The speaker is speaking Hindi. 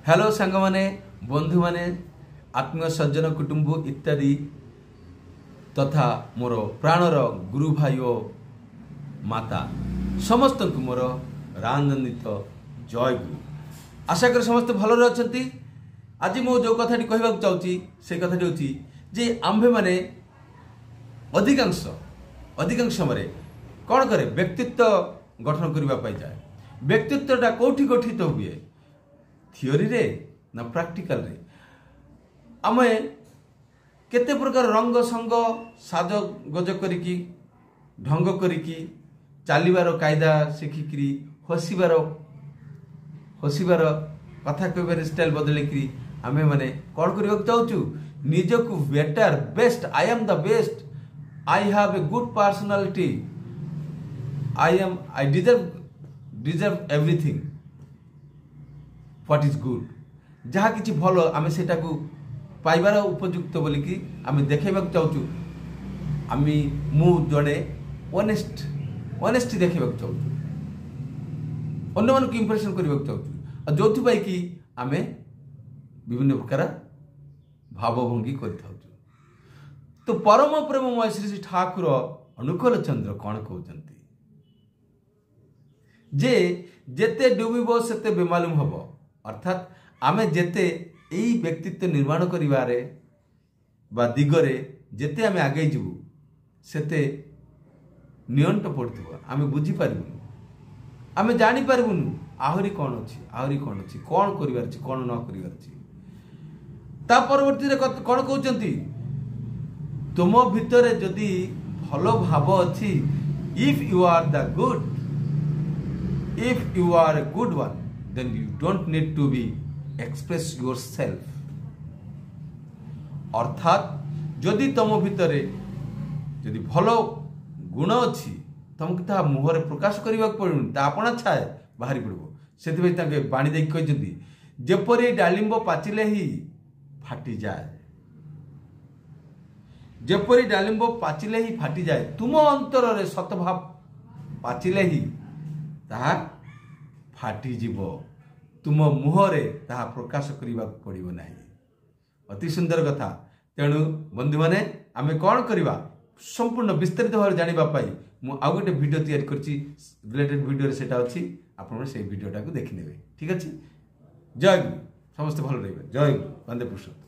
हेलो सांग माने बंधु माने आत्मीय सज्जन कुटुंब इत्यादि तथा मोर प्राणर गुरु भाई ओ माता समस्त को मोर रानंदित जय गुरु। आशा कर समस्त भल अच्छा। आज मु जो कथाटी कहवा चाहूँगी से कथाटी हूँ जे आम्भे माने अधिकांश समय कौन करे व्यक्तित्व गठन करने जाए। व्यक्तित्वटा कौटी गठित हुए थियोरी रे ना प्रैक्टिकल रे। आमे केते प्रकार रंग संग साज गज करिकी ढंग करिकी चालिबार कायदा शिखिकी हसिबार कथा कहबार स्टाइल बदलिकी आमे माने कौन करबा चाहूँ निजक better best I am the best I have a good personality I deserve everything what is good जहाँ किसी भल आमे सेटा को पाइबार उपयुक्त बोलिकी आमे देखा चाहूँ। आमी मु जड़े ऑनेस्टी देखा चाहूँ अन्य मानक इंप्रेशन करने चाहूँ जो कि आमे विभिन्न प्रकार भावभंगी कर। तो परम प्रेममय श्री श्री ठाकुर अनुकूल चंद्र कौन कहते जे जेते डूबिब सेते बेमालूम हम। अर्थात आमे जेते यही व्यक्तित्व निर्माण करिवारे बा दिगरे जेते आमे आगे जीवु सेते नियंट पड़थबो आमे बुझी पारबुनु आमे जानी पारबुनु आहुरी कौन अछि कौन करिवार अछि कौन न करिवार अछि। ता परवर्ती रे कौन कहउचंती तुम भितरे जदि भलो भाव अछि if you are the good if you are a good one then you don't need to be express yourself। अर्थात जदि तुम भितरे जदि भलो गुण अच्छी तुमको ता मुहरे प्रकाश करने पड़े अपना छाए बाहरी पड़ो से बाणी देख कहते जेपरी डालिंब पाचिले ही फाटी जाए जेपरी डालिंब पाचिले ही फाटी जाए तुम अंतर रे सतभाव पाचिले ही ताहा फाटी जीव तुम मुहरे ताहा प्रकाश करने पड़ो ना। अति सुंदर कथा। तेणु बंधु माने आमे कौन करवा संपूर्ण विस्तारित भाव जानापी मुझे आउ गोटे भिडियो तैयारी करछि रिलेटेड भिडियो सेटा अच्छी आपन से भिडियोटा को देखने। ठीक अच्छे। जय गुरु समस्त भल रही। जय गुरु वंदे पुरुषोत्तम।